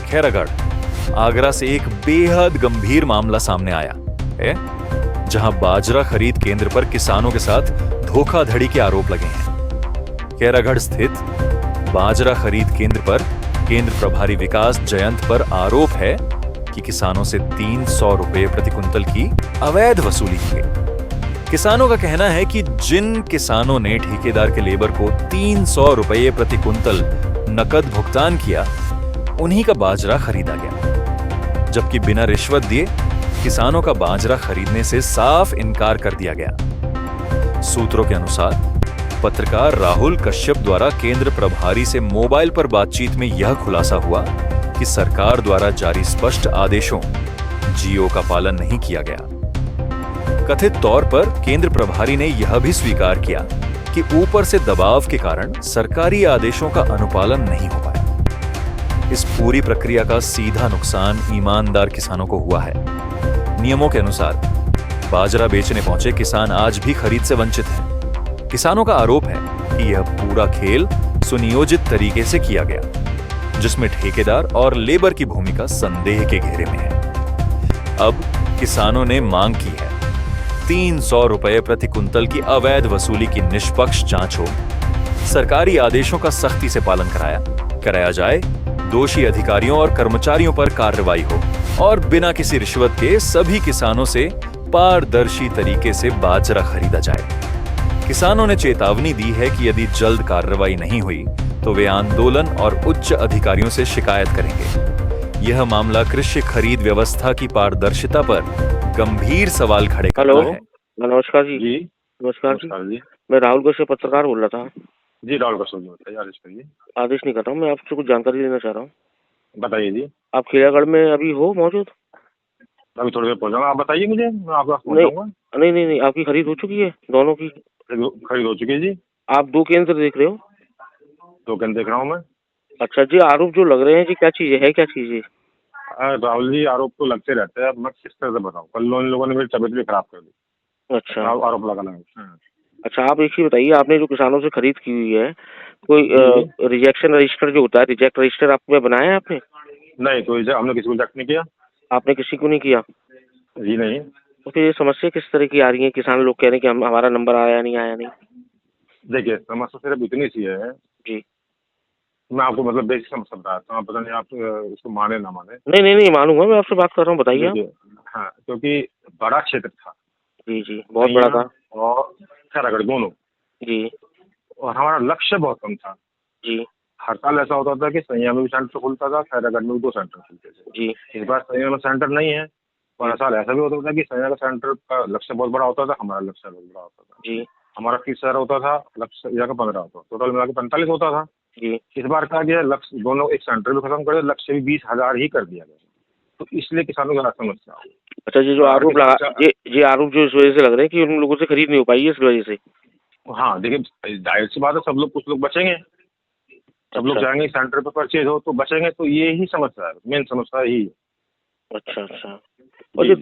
खैरागढ़, आगरा से एक बेहद गंभीर मामला सामने आया है, जहां बाजरा खरीद केंद्र पर किसानों के साथ धोखाधड़ी के आरोप लगे हैं। खैरागढ़ स्थित बाजरा खरीद केंद्र पर केंद्र प्रभारी विकास जयंत पर आरोप है कि किसानों से 300 रुपए प्रति कुंतल की अवैध वसूली की गई। किसानों का कहना है कि जिन किसानों ने ठेकेदार के लेबर को 300 रुपए प्रति कुंतल नकद भुगतान किया, उन्हीं का बाजरा खरीदा गया, जबकि बिना रिश्वत दिए किसानों का बाजरा खरीदने से साफ इनकार कर दिया गया। सूत्रों के अनुसार पत्रकार राहुल कश्यप द्वारा केंद्र प्रभारी से मोबाइल पर बातचीत में यह खुलासा हुआ कि सरकार द्वारा जारी स्पष्ट आदेशों जीओ का पालन नहीं किया गया। कथित तौर पर केंद्र प्रभारी ने यह भी स्वीकार किया कि ऊपर से दबाव के कारण सरकारी आदेशों का अनुपालन नहीं हो पाया। इस पूरी प्रक्रिया का सीधा नुकसान ईमानदार किसानों को हुआ है। नियमों के अनुसार बाजरा बेचने पहुंचे किसान आज भी खरीद से वंचित हैं। किसानों का आरोप है कि यह पूरा खेल सुनियोजित तरीके से किया गया, जिसमें ठेकेदार और लेबर की भूमिका संदेह के घेरे में है। अब किसानों ने मांग की है 300 रुपए प्रति कुंतल की अवैध वसूली की निष्पक्ष जांच हो, सरकारी आदेशों का सख्ती से पालन कराया जाए, दोषी अधिकारियों और कर्मचारियों पर कार्रवाई हो और बिना किसी रिश्वत के सभी किसानों से पारदर्शी तरीके से बाजरा खरीदा जाए। किसानों ने चेतावनी दी है कि यदि जल्द कार्रवाई नहीं हुई तो वे आंदोलन और उच्च अधिकारियों से शिकायत करेंगे। यह मामला कृषि खरीद व्यवस्था की पारदर्शिता पर गंभीर सवाल खड़े करता है। नमस्कार जी। जी नमस्कार नमस्कार जी। मैं राहुल कश्यप पत्रकार बोल रहा था। जी राहुल कश्यप जी बताइए, आदेश करिए। आदेश नहीं कर रहा हूँ, मैं आपसे कुछ जानकारी लेना चाह रहा हूँ। बताइए जी। आप खैरागढ़ में अभी हो मौजूद? अभी थोड़ी देर पहुंचाऊंगा, आप बताइए मुझे, मैं आपके पास पहुंचाऊंगा। नहीं, आपकी खरीद हो चुकी है दोनों की? खरीद हो चुकी है जी। आप 2 केंद्र देख रहे हो? 2 केंद्र देख रहा हूँ मैं। अच्छा जी, आरोप जो लग रहे हैं जी, क्या चीज़ है क्या चीज़ है? राहुल जी, आरोप तो लगते रहते हैं, अब मैं किस तरह से बताऊँ। कल इन लोगों ने मेरी तबीयत भी खराब कर दी। अच्छा आरोप लगाना है। अच्छा, आप एक ही बताइए, आपने जो किसानों से खरीद की हुई है, कोई रिजेक्शन रजिस्टर जो होता है, रिजेक्ट रजिस्टर आपने बनाया है आपने? नहीं, कोई हमने किसी को रिजेक्ट नहीं किया। आपने किसी को नहीं किया? जी नहीं। तो फिर ये समस्या किस तरह की आ रही है? किसान लोग कह रहे हैं कि हमारा नंबर आया नहीं। देखिए, समस्या सिर्फ इतनी सी है जी, मैं आपको मतलब बेसिक समस्या बताता हूँ, पता नहीं आप इसको माने ना माने। नहीं मानूंगा, मैं आपसे बात कर रहा हूँ, बताइए आप। देखिए, हाँ, क्योंकि बड़ा क्षेत्र था जी बहुत बड़ा था। और खैरागढ़ दोनों। जी और हमारा लक्ष्य बहुत कम था। जी हर साल ऐसा होता था कि सैया में भी सेंटर खुलता था, खैरागढ़ में भी 2 सेंटर खुलते थे। जी इस बार सैया में सेंटर नहीं है, और हर साल ऐसा भी होता था कि सैया का सेंटर का लक्ष्य बहुत बड़ा होता था, हमारा लक्ष्य बहुत बड़ा होता था। जी हमारा 30,000 होता था, लक्ष्य सैया का 15 होता था, टोटल मिला के 45 होता था। जी इस बार क्या गया, लक्ष्य दोनों एक सेंटर भी खत्म कर दिया, लक्ष्य भी 20,000 ही कर दिया गया। तो इसलिए किसानों को ज़्यादा समस्या हुई। अच्छा, ये जो आरोप लगा, ये आरोप जो इस वजह से लग रहे हैं कि उन लोगों से खरीद नहीं हो पाई है इस वजह से। हाँ देखिए, जाहिर सी बात है, सब लोग, कुछ लोग बचेंगे, सब लोग जाएंगे सेंटर पे परचेज हो तो बचेंगे, तो ये ही समस्या है, मेन समस्या यही है। अच्छा और ये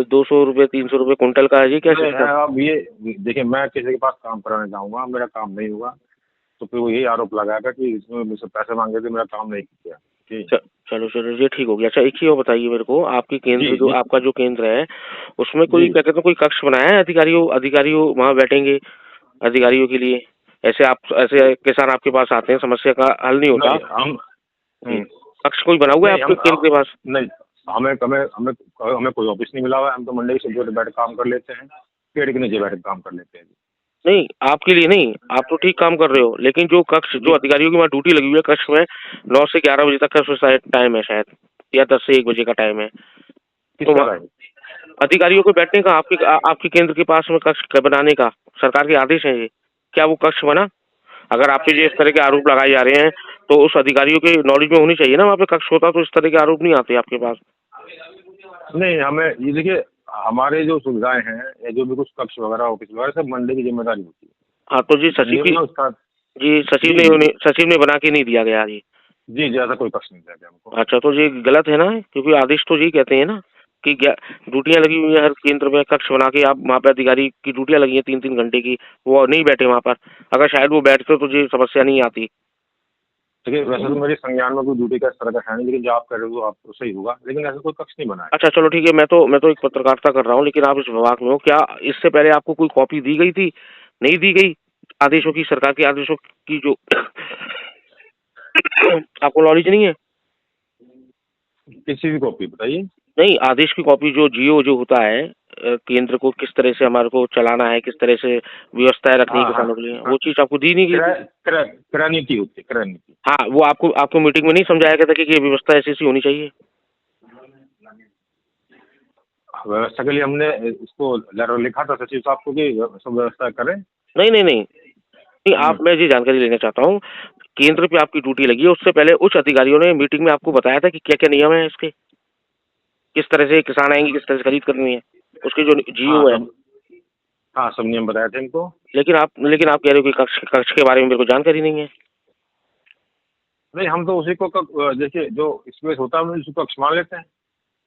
200 रुपये 300 रुपये कुंटल का है, ये क्या सिस्टम? अब ये देखिए, मैं किसी के पास काम कराने जाऊंगा, मेरा काम नहीं हुआ तो फिर वो यही आरोप लगाएगा कि इसमें मुझसे पैसे मांगे थे, मेरा काम नहीं किया। चलो ये ठीक हो गया। अच्छा, एक ही और बताइए मेरे को, आपकी केंद्र जो आपका जो केंद्र है, उसमें कोई क्या कहते हैं, कोई कक्ष बनाया है? अधिकारियों वहाँ बैठेंगे अधिकारियों के लिए? ऐसे किसान आपके पास आते हैं, समस्या का हल नहीं होता। कक्ष कोई बना हुआ है आपके केंद्र के पास? नहीं, हमें कोई ऑफिस नहीं मिला हुआ है। हम तो मंडी से बैठ काम कर लेते हैं, पेड़ के नीचे बैठ काम कर लेते हैं। नहीं, आपके लिए नहीं, आप तो ठीक काम कर रहे हो, लेकिन जो कक्ष, जो अधिकारियों की वहाँ ड्यूटी लगी हुई है कक्ष में, 9 से 11 बजे तक का टाइम है शायद, या 10 से 1 बजे का टाइम है, तो अधिकारियों को बैठने का आपके केंद्र के पास में कक्ष बनाने का सरकार के आदेश है ये, क्या वो कक्ष बना? अगर आप पे जो इस तरह के आरोप लगाए जा रहे हैं तो उस अधिकारियों के नॉलेज में होनी चाहिए ना, वहाँ पे कक्ष होता तो इस तरह के आरोप नहीं आते आपके पास। नहीं, हमें ये देखिए, हमारे जो सुविधाएं हैं या जो भी कुछ कक्ष वगैरह ऑफिस वगैरह सब मंडी की जिम्मेदारी होती है। हाँ, तो जी सचिव ने बना के नहीं दिया गया जी? जी, ऐसा कोई कक्ष नहीं दिया गया हमको। अच्छा, तो ये गलत है ना, क्योंकि आदेश तो यही कहते हैं ना कि ड्यूटियां लगी हुई है हर केंद्र में, कक्ष बना के आप वहाँ पे अधिकारी की ड्यूटियां लगी हैं 3-3 घंटे की, वो नहीं बैठे वहाँ पर। अगर शायद वो बैठते तो ये समस्या नहीं आती। देखिए वैसे तो मेरे संज्ञान में कोई ड्यूटी का इस तरह का है नहीं, लेकिन जो आप कह रहे हो आप तो सही होगा, लेकिन ऐसा कोई कक्ष नहीं बना है। अच्छा चलो ठीक है, मैं तो एक पत्रकारिता कर रहा हूँ, लेकिन आप इस विभाग में हो, क्या इससे पहले आपको कोई कॉपी दी गई थी, नहीं दी गई आदेशों की, सरकार के आदेशों की जो आपको नॉलेज नहीं है? किसी भी कॉपी बताइए। नहीं, आदेश की कॉपी जो जीओ जो होता है, केंद्र को किस तरह से हमारे को चलाना है, किस तरह से व्यवस्थाएं रखनी है हाँ हाँ किसानों के लिए, हाँ, वो चीज आपको दी नहीं गई क्रय थी? क्रय क्रय नीति होती है, क्रय नीति। हाँ, वो आपको आपको मीटिंग में नहीं समझाया गया था कि ये व्यवस्था ऐसी ऐसी होनी चाहिए? व्यवस्था के लिए हमने इसको लेटर लिखा था सचिव साहब को कि सब व्यवस्था करें। नहीं नहीं नहीं नहीं, आप, मैं ये जानकारी लेना चाहता हूँ, केंद्र पे आपकी ड्यूटी लगी है, उससे पहले उच्च अधिकारियों ने मीटिंग में आपको बताया था कि क्या क्या नियम है इसके, किस तरह से किसान आएंगे, किस तरह से खरीद करनी है, उसके जो हाँ जीओ है? सब, हाँ सब नियम बताए थे इनको। लेकिन आप कह रहे हो कि कक्ष के बारे में मेरे को जानकारी नहीं है। नहीं हम तो उसी को देखिए जो स्पेस होता है हम उसी को कक्ष मान लेते हैं।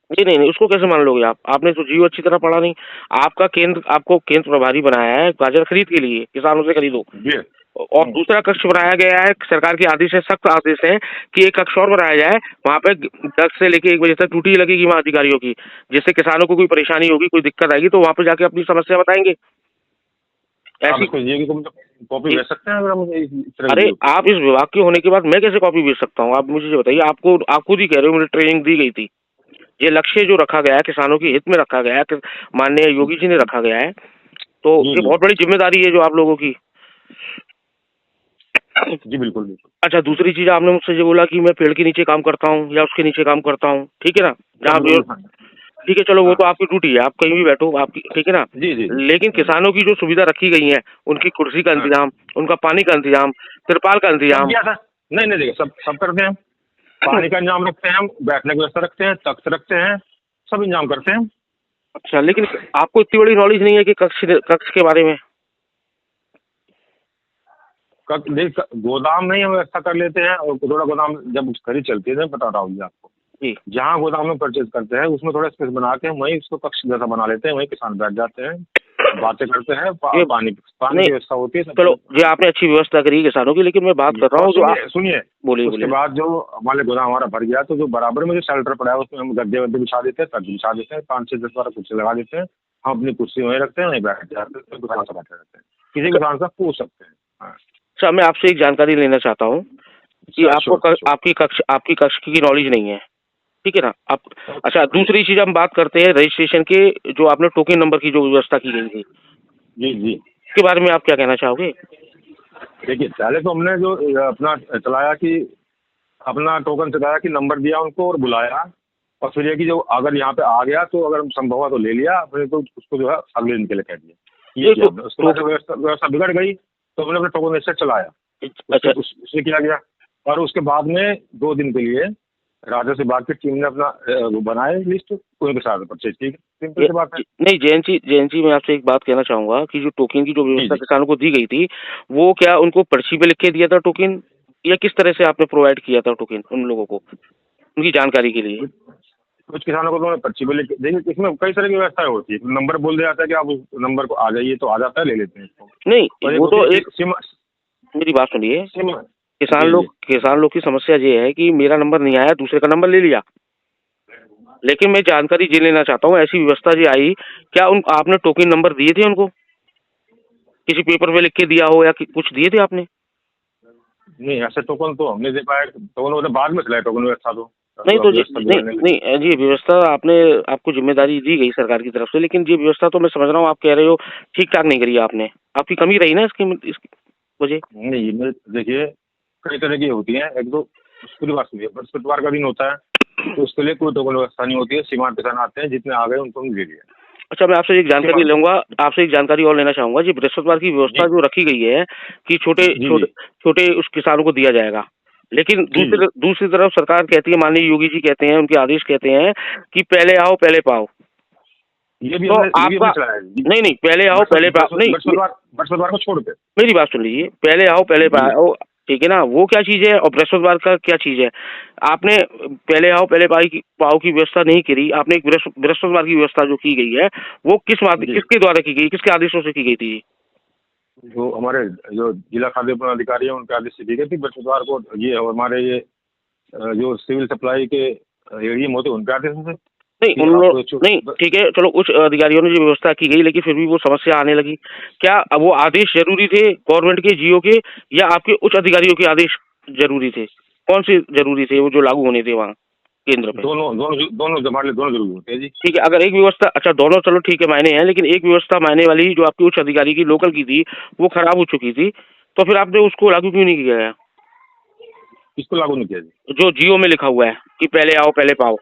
नहीं नहीं नहीं, उसको कैसे मान लोगे आप? आपने तो जीओ अच्छी तरह पढ़ा नहीं। आपको केंद्र प्रभारी बनाया है गाजर खरीद के लिए, किसानों से खरीदो। जी। और दूसरा कक्ष बनाया गया है, सरकार के आदेश है, सख्त आदेश है कि एक कक्ष और बनाया जाए, वहाँ पे 10 से लेके 1 बजे तक ड्यूटी लगेगी वहाँ अधिकारियों की, जिससे किसानों को कोई परेशानी होगी, कोई दिक्कत आएगी तो वहाँ पे जाके अपनी समस्या बताएंगे। आप ऐसी इसको ये की कॉपी भेज सकते हैं अगर हम इस तरह अरे की। आप इस विभाग के होने के बाद मैं कैसे कॉपी भेज सकता हूँ? आप मुझे ये बताइए, आप खुद ही कह रहे हो मुझे ट्रेनिंग दी गई थी, ये लक्ष्य जो रखा गया है किसानों के हित में रखा गया है, माननीय योगी जी ने रखा गया है, तो जी ये जी बहुत बड़ी जिम्मेदारी है जो आप लोगों की। जी बिल्कुल बिल्कुल। अच्छा, दूसरी चीज आपने मुझसे ये बोला कि मैं पेड़ के नीचे काम करता हूँ या उसके नीचे काम करता हूँ, ठीक है ना? जहाँ भी हाँ, ठीक है, चलो वो हाँ, तो आपकी ड्यूटी है, आप कहीं भी बैठो आपकी, ठीक है ना? जी जी जी। लेकिन किसानों की जो सुविधा रखी गई है, उनकी कुर्सी का हाँ, इंतजाम, उनका पानी का इंतजाम, तिरपाल का सब इंतजाम। किया था। नहीं नहीं देखिए सब सब करते हैं। पानी का इंतजाम रखते हैं हम, बैठने की व्यवस्था रखते हैं, तख्त रखते हैं, सब इंतजाम करते हैं। अच्छा, लेकिन आपको इतनी बड़ी नॉलेज नहीं है कि कक्ष के बारे में? देख गोदाम में ही हम व्यवस्था कर लेते हैं, और थोड़ा गोदाम जब खरीद चलती है मैं बता रहा हूँ जी आपको, जी। जहाँ गोदाम में परचेज करते हैं उसमें थोड़ा स्पेस बना के वहीं उसको कक्ष जैसा बना लेते हैं, वहीं किसान बैठ जाते हैं, बातें करते हैं, पानी पानी नहीं, की व्यवस्था होती है सब। चलो ये आपने अच्छी व्यवस्था करी है किसानों की, लेकिन मैं बात कर रहा हूँ जो सुनिए सुनिए, बोलिए उसके बोलिए। बाद जो हमारे गोदाम हमारा भर गया तो जो बराबर में जो शेल्टर पड़ा है उसमें हम गद्दे वद्दे बिछा देते हैं, तक बिछा देते हैं, 5 से 10 12 कुर्सी लगा देते हैं, हम अपनी कुर्सी वहीं रखते हैं, वहीं बैठ जाते हैं, किसान से बैठे रहते हैं, किसी किसान से पूछ सकते हैं। हाँ। अच्छा, मैं आपसे एक जानकारी लेना चाहता हूँ कि आपकी कक्ष की नॉलेज नहीं है, ठीक है ना? आप, अच्छा, दूसरी चीज हम बात करते हैं रजिस्ट्रेशन के, जो आपने टोकन नंबर की जो व्यवस्था की गई थी, जी जी। इसके बारे में आप क्या कहना चाहोगे? देखिए पहले तो हमने जो अपना चलाया कि अपना टोकन चलाया कि नंबर दिया उनको और बुलाया, और फिर ये कि जो अगर यहाँ पे आ गया तो अगर संभव हुआ तो ले लिया, फिर तो उसको जो है अगले दिन के लिए कह दिया, ये किया हमने। उसके बाद व्यवस्था बिगड़ गई तो हमने अपने टोकन से चलाया। अच्छा, उससे किया गया, और उसके बाद में 2 दिन के लिए राजस्व विभाग की टीम ने अपना वो बनाए लिस्ट, उनके साथ परचेज की। सिंपल सी बात है। नहीं, जयंत जी मैं आपसे एक बात कहना चाहूंगा कि जो टोकन की जो व्यवस्था किसानों को दी गई थी, वो क्या उनको पर्ची पे लिख के दिया था टोकन, या किस तरह से आपने प्रोवाइड किया था टोकन उन लोगों को, उनकी जानकारी के लिए? कुछ किसानों को तो पर्ची पे लिख, देखिए इसमें कई तरह की व्यवस्थाएं होती है, नंबर बोल दिया जाता है कि आप उस नंबर को आ जाइए तो आ जाता है, ले लेते हैं इसको। नहीं, वो तो एक सीमा, मेरी बात सुनिए, सीमा, किसान लोग की समस्या ये है कि मेरा नंबर नहीं आया, दूसरे का नंबर ले लिया। लेकिन मैं जानकारी ये लेना चाहता हूँ, ऐसी व्यवस्था जो आई, क्या आपने टोकन नंबर दिए थे उनको, किसी पेपर पे लिख के दिया हो या कुछ दिए थे आपने? नहीं ऐसे टोकन तो हमने दे पाया, टोकन मतलब बाद में चलाया टोकन व्यवस्था तो। नहीं तो नहीं जी, व्यवस्था आपको जिम्मेदारी दी गई सरकार की तरफ से, लेकिन ये व्यवस्था तो मैं समझ रहा हूँ आप कह रहे हो ठीक ठाक नहीं करी आपने, आपकी कमी रही ना इसकी वजह? नहीं देखिए कई तरह की होती है, एक दो पूरी बात सुनिए, बृहस्पतिवार का दिन होता है तो उसके लिए कोई टोकन व्यवस्था नहीं होती है, सीमांत किसान आते हैं, जितने आ गए उनको ले लिया। अच्छा, मैं आपसे एक जानकारी लूंगा, आपसे एक जानकारी और लेना चाहूंगा जी, बृहस्पतिवार की व्यवस्था जो रखी गई है कि छोटे उस किसानों को दिया जाएगा, लेकिन दूसरी तरफ सरकार कहती है, माननीय योगी जी कहते हैं, उनके आदेश कहते हैं कि पहले आओ पहले पाओ। ये भी तो आपका नहीं, पहले आओ पहले पाओ नहीं, बृहस्पतिवार को छोड़ के मेरी बात सुन लीजिए, पहले आओ पहले पाओ, ठीक है ना? वो क्या चीज है और बृहस्पतिवार का क्या चीज है? आपने पहले आओ पहले पाओ की व्यवस्था नहीं करी, आपने एक बृहस्पतिवार की व्यवस्था जो की गई है वो किसके द्वारा की गई, किसके आदेशों से की गई थी? जो हमारे जो जिला खाद्य पदाधिकारी है उनके आदेश से दी गई थी बृहस्पतिवार को। ये हमारे ये जो सिविल सप्लाई के एडीएम होते हैं, उनके आदेश से नहीं कि उन लोग आप नहीं, ठीक है, चलो उच्च अधिकारियों ने जो व्यवस्था की गई, लेकिन फिर भी वो समस्या आने लगी। क्या अब वो आदेश जरूरी थे गवर्नमेंट के, जीओ के, या आपके उच्च अधिकारियों के आदेश जरूरी थे? कौन से जरूरी थे वो जो लागू होने थे वहाँ केंद्र पे? दोनों दोनों दोनों हमारे लिए दोनों जरूरी होते हैं जी। ठीक है, अगर एक व्यवस्था, अच्छा दोनों चलो ठीक है मायने हैं, लेकिन एक व्यवस्था मायने वाली जो आपकी उच्च अधिकारी की लोकल की थी वो खराब हो चुकी थी, तो फिर आपने उसको लागू क्यों नहीं किया गया? किसको लागू नहीं किया जी? जो जियो में लिखा हुआ है कि पहले आओ पहले पाओ।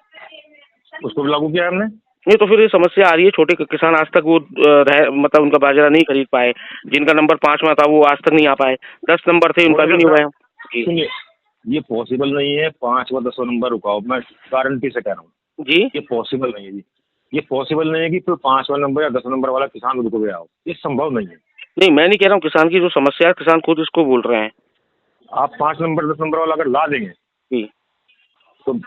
उसको भी लागू किया है हमने। नहीं तो फिर ये समस्या आ रही है, छोटे किसान आज तक वो मतलब उनका बाजरा नहीं खरीद पाए। जिनका नंबर 5 में था वो आज तक नहीं आ पाए, 10 नंबर थे उनका भी नहीं हुआ है जी। सुनिए, ये पॉसिबल नहीं है 5 व 10 नंबर रुकाओ, मैं गारंटी से कह रहा हूँ जी ये पॉसिबल नहीं है जी। ये पॉसिबल नहीं है कि फिर 5वां नंबर या 10 नंबर वाला किसान रुक गया हो, ये संभव नहीं है। नहीं, मैं नहीं कह रहा हूँ किसान की जो समस्या है, किसान खुद इसको बोल रहे हैं आप 5 नंबर 10 नंबर वाला अगर ला देंगे जी। तो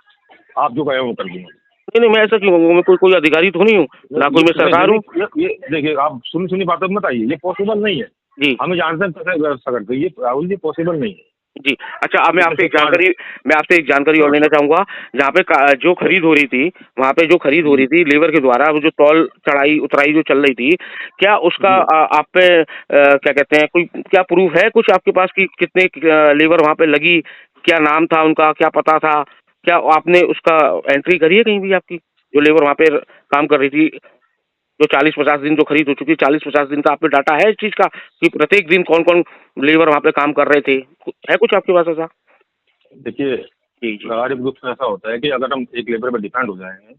आप जो कहे वो कर देंगे। नहीं नहीं, मैं ऐसा क्यों कहूँगा? मैं कोई अधिकारी तो नहीं हूँ, ना कोई मैं सरकार हूँ ये देखिए, आप सुनी बातों में बताइए, ये पॉसिबल नहीं है जी। हमें जानते हैं कैसे व्यवस्था करते हैं, ये राहुल जी पॉसिबल नहीं है जी अच्छा, अब मैं आपसे एक जानकारी और लेना चाहूंगा। जहाँ पे जो खरीद हो रही थी, वहाँ पे जो खरीद हो रही थी लेबर के द्वारा, वो जो तौल चढ़ाई उतराई जो चल रही थी, क्या उसका आप पे क्या कहते हैं, कोई क्या प्रूफ है कुछ आपके पास कि कितने लेबर वहाँ पे लगी, क्या नाम था उनका, क्या पता था, क्या आपने उसका एंट्री करी है कहीं भी आपकी? जो लेबर वहाँ पे काम कर रही थी, जो 40-50 दिन जो खरीद हो चुकी है, 40-50 दिन का आप पे डाटा है इस चीज का कि प्रत्येक दिन कौन कौन लेबर वहाँ पे काम कर रहे थे? है कुछ आपके पास ऐसा? देखिए, जी जी व्यावहारिक रूप से ऐसा होता है कि अगर हम एक लेबर पर डिपेंड हो जाएंगे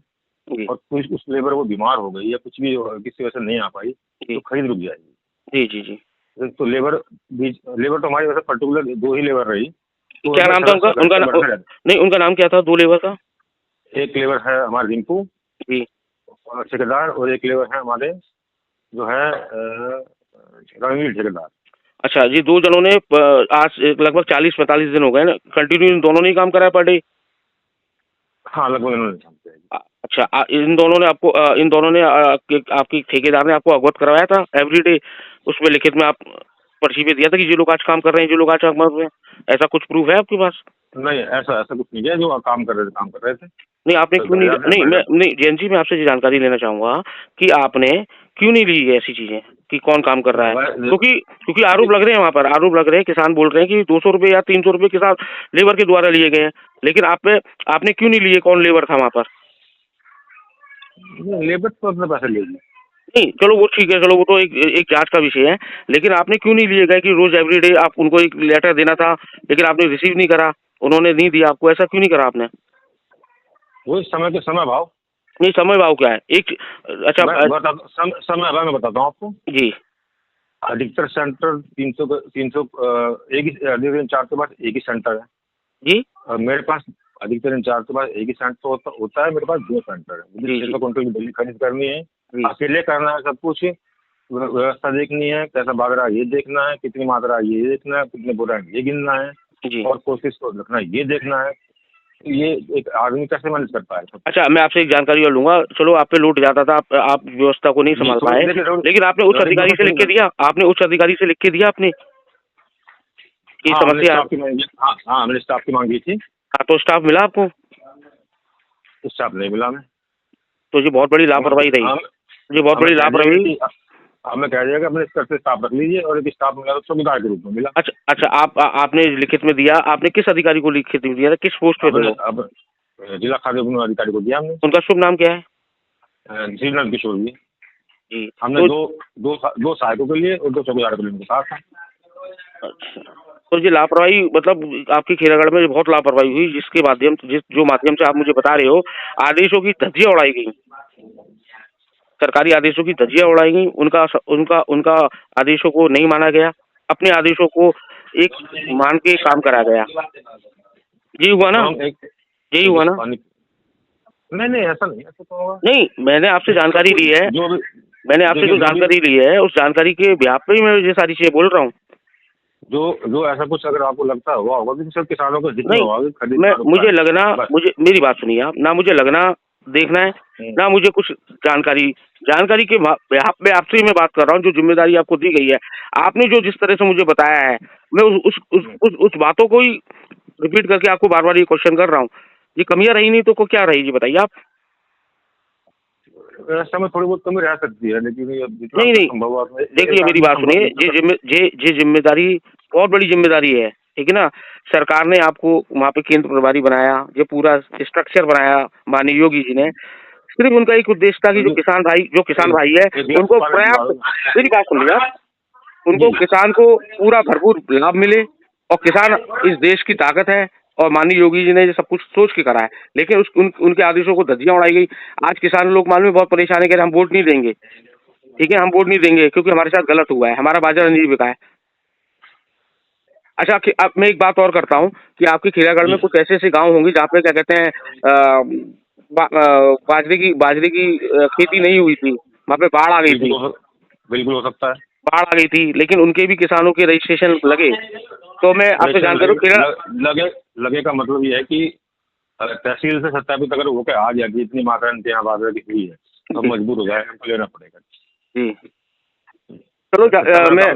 जी और कुछ उस लेबर वो बीमार हो गई या कुछ भी किसी वजह से नहीं आ पाई जी तो खरीद रुक जाएगी। जी जी जी। तो लेबर तो हमारी वैसे पर्टिकुलर 2 ही लेबर रही। तो क्या नाम था उनका? नहीं, उनका नाम क्या था 2 लेबर का? एक लेबर है हमारे रिंकू जी और ठेकेदार, और एक लेबर है हमारे जो है रणवीर ठेकेदार। अच्छा जी, 2 जनों ने आज लगभग 40-45 दिन हो गए ना कंटिन्यू इन दोनों ने ही काम करा है पर डे? हाँ, लगभग इन्होंने काम किया है। अच्छा, इन दोनों ने आपको आपकी ठेकेदार ने आपको अवगत करवाया था एवरीडे, उसमें लिखित में आप पर्ची पे दिया था कि जो लोग आज काम कर रहे हैं, जो लोग आज काम कर रहे हैं, ऐसा कुछ प्रूफ है आपके पास? नहीं, ऐसा ऐसा कुछ नहीं है, जो काम कर रहे थे। नहीं आपने तो क्यों नहीं, बढ़िया नहीं बढ़िया। मैं नहीं जयंत जी, मैं आपसे ये जानकारी लेना चाहूंगा कि आपने क्यों नहीं ली है ऐसी चीजें कि कौन काम कर रहा है? क्योंकि क्योंकि आरोप लग रहे हैं, वहाँ पर आरोप लग रहे हैं, किसान बोल रहे हैं कि 200 रुपये या 300 रुपये किसान लेबर के द्वारा लिए गए हैं, लेकिन आपने क्यों नहीं लिए? कौन लेबर था वहाँ पर? लेबर तो अपने पैसे ले ली। नहीं चलो वो ठीक है, चलो वो तो एक जांच का विषय है, लेकिन आपने क्यों नहीं लिए गए कि रोज एवरीडे आप उनको एक लेटर देना था, लेकिन आपने रिसीव नहीं करा, उन्होंने नहीं दिया आपको, ऐसा क्यों नहीं करा आपने? वो समय के समय भाव। नहीं, समय भाव क्या है? अच्छा समय भाव मैं बताता हूँ आपको। जी अधिकतर सेंटर 300 एक ही अधिकतर इंचार्ज के पास एक ही सेंटर है। जी और मेरे पास अधिकतर इंचार्ज के पास एक ही सेंटर होता है, मेरे पास 2 सेंटर है। मुझे जी 600 क्विंटल की बिजली खरीद करनी है, जी अकेले करना है सब कुछ, व्यवस्था देखनी है, कैसा भाग रहा है ये देखना है, कितनी मात्रा है ये देखना है, कितने बोरा है ये गिनना है, जी। और कोशिश को रखना है ये देखना है। ये एक आदमी कैसे मैनेज कर पाए सब? अच्छा, मैं आपसे एक जानकारी और लूंगा। चलो आप पे लोड जाता था, आप व्यवस्था को नहीं संभाल पाए, लेकिन आपने उच्च अधिकारी से लिख के दिया? आपने उच्च अधिकारी से लिख के दिया आपने कि समस्या? हाँ, मैंने स्टाफ की मांगी थी। हाँ, तो स्टाफ मिला आपको? स्टाफ नहीं मिला। मैं तो ये बहुत बड़ी लापरवाही रही, ये बहुत बड़ी लापरवाही। हमें कह दिया कि अपने स्तर से स्टाफ रख लीजिए, और एक स्टाफ मिला तो चौकीदार के रूप में मिला। अच्छा, आपने लिखित में दिया? आपने किस अधिकारी को लिखित में दिया था? किस पोस्ट पे थे वो? अब जिला खाद्य अधिकारी को दिया हमने। उनका शुभ नाम क्या है? श्रीनाथ किशोर जी। जी हमने दो सहायकों के लिए और 2 चौकीदार के लिए उनके साथ। अच्छा, तो ये लापरवाही मतलब आपकी खेरागढ़ में बहुत लापरवाही हुई, जिसके माध्यम जो माध्यम से आप मुझे बता रहे हो, आदेशों की धज्जियां उड़ाई गई, सरकारी आदेशों की धज्जियां उड़ाई गई, उनका आदेशों को नहीं माना गया, अपने आदेशों को एक मान के काम करा गया। यही हुआ ना? यही हुआ ना? नहीं, ऐसा नहीं, ऐसा तो होगा नहीं, मैंने आपसे जानकारी ली है, मैंने आपसे जो जानकारी ली है उस जानकारी के व्याप पे ही मैं ये सारी चीजें बोल रहा हूँ। जो ऐसा कुछ अगर आपको लगता होगा कि सब किसानों को जितना होगा मुझे लगना, मेरी बात सुनिए आप ना, मुझे लगना देखना है, ना मुझे कुछ जानकारी के बेहाफ पे आपसे ही मैं बात कर रहा हूँ। जो जिम्मेदारी आपको दी गई है, आपने जो जिस तरह से मुझे बताया है, मैं उस बातों को ही रिपीट करके आपको बार बार ये क्वेश्चन कर रहा हूँ। ये कमियां रही नहीं तो को क्या रहेगी बताइए आप। व्यवस्था में थोड़ी बहुत कमी रह सकती है, लेकिन ये जितना नहीं संभव हुआ उसमें देखिए मेरी बात सुनिए, ये जिम्मेदारी बहुत बड़ी जिम्मेदारी है, ठीक है ना। सरकार ने आपको वहाँ पे केंद्र प्रभारी बनाया, ये पूरा स्ट्रक्चर बनाया माननीय योगी जी ने। सिर्फ उनका एक उद्देश्य था कि जो किसान भाई है उनको पर्याप्त, मेरी बात सुन लिया, उनको किसान को पूरा भरपूर लाभ मिले, और किसान इस देश की ताकत है, और माननीय योगी जी ने ये सब कुछ सोच के करा है। लेकिन उनके आदेशों को धज्जियां उड़ाई गई। आज किसान लोग मालूम है बहुत परेशान है कि हम वोट नहीं देंगे, ठीक है, हम वोट नहीं देंगे क्योंकि हमारे साथ गलत हुआ है, हमारा बाजरा नहीं बिका है। अच्छा, अब मैं एक बात और करता हूँ कि आपके खिरागढ़ में कुछ ऐसे गांव होंगे जहाँ पे क्या कहते हैं बाजरे की खेती नहीं हुई थी, वहाँ पे बाढ़ आ गई थी। बिल्कुल हो सकता है, बाढ़ आ गई थी, लेकिन उनके भी किसानों के रजिस्ट्रेशन लगे। तो मैं आपसे जानकारी लगे का मतलब ये है कि तहसील से सत्यापित अगर होकर आ गया कि इतनी मात्रा में यहाँ बाजरे की हुई है तो मजबूर हो जाएगा, हमको लेना पड़ेगा जी। चलो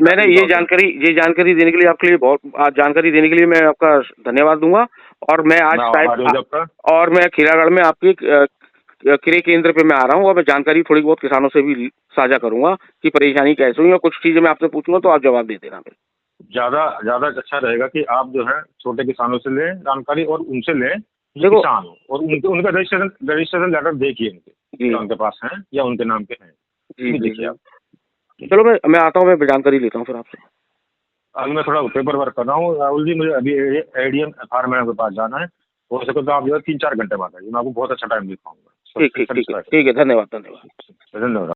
मैंने ये जानकारी देने के लिए आपके लिए बहुत जानकारी देने के लिए मैं आपका धन्यवाद दूंगा। और मैं आज मैं खिरागढ़ में आपके क्रय केंद्र पे मैं आ रहा हूँ, और मैं जानकारी थोड़ी बहुत किसानों से भी साझा करूंगा कि परेशानी कैसे हुई, और कुछ चीजें मैं आपसे पूछूंगा तो आप जवाब दे देना। ज्यादा अच्छा रहेगा कि आप जो है छोटे किसानों से लें जानकारी, और उनसे लें जो देखो, किसान हो, और उनका रजिस्ट्रेशन लेटर देखिए उनके, उनके पास है या उनके नाम के हैं, जी देखिए आप। चलो मैं आता हूँ, मैं जानकारी लेता हूँ फिर आपसे। अभी मैं थोड़ा पेपर वर्क कर रहा हूँ राहुल जी, मुझे अभी एडीएम FR मैडम के पास जाना है। हो सके तो आप जो है 3-4 घंटे बाद आइए, मैं आपको बहुत अच्छा टाइम दे पाऊंगा। ठीक है, धन्यवाद। धन्यवाद।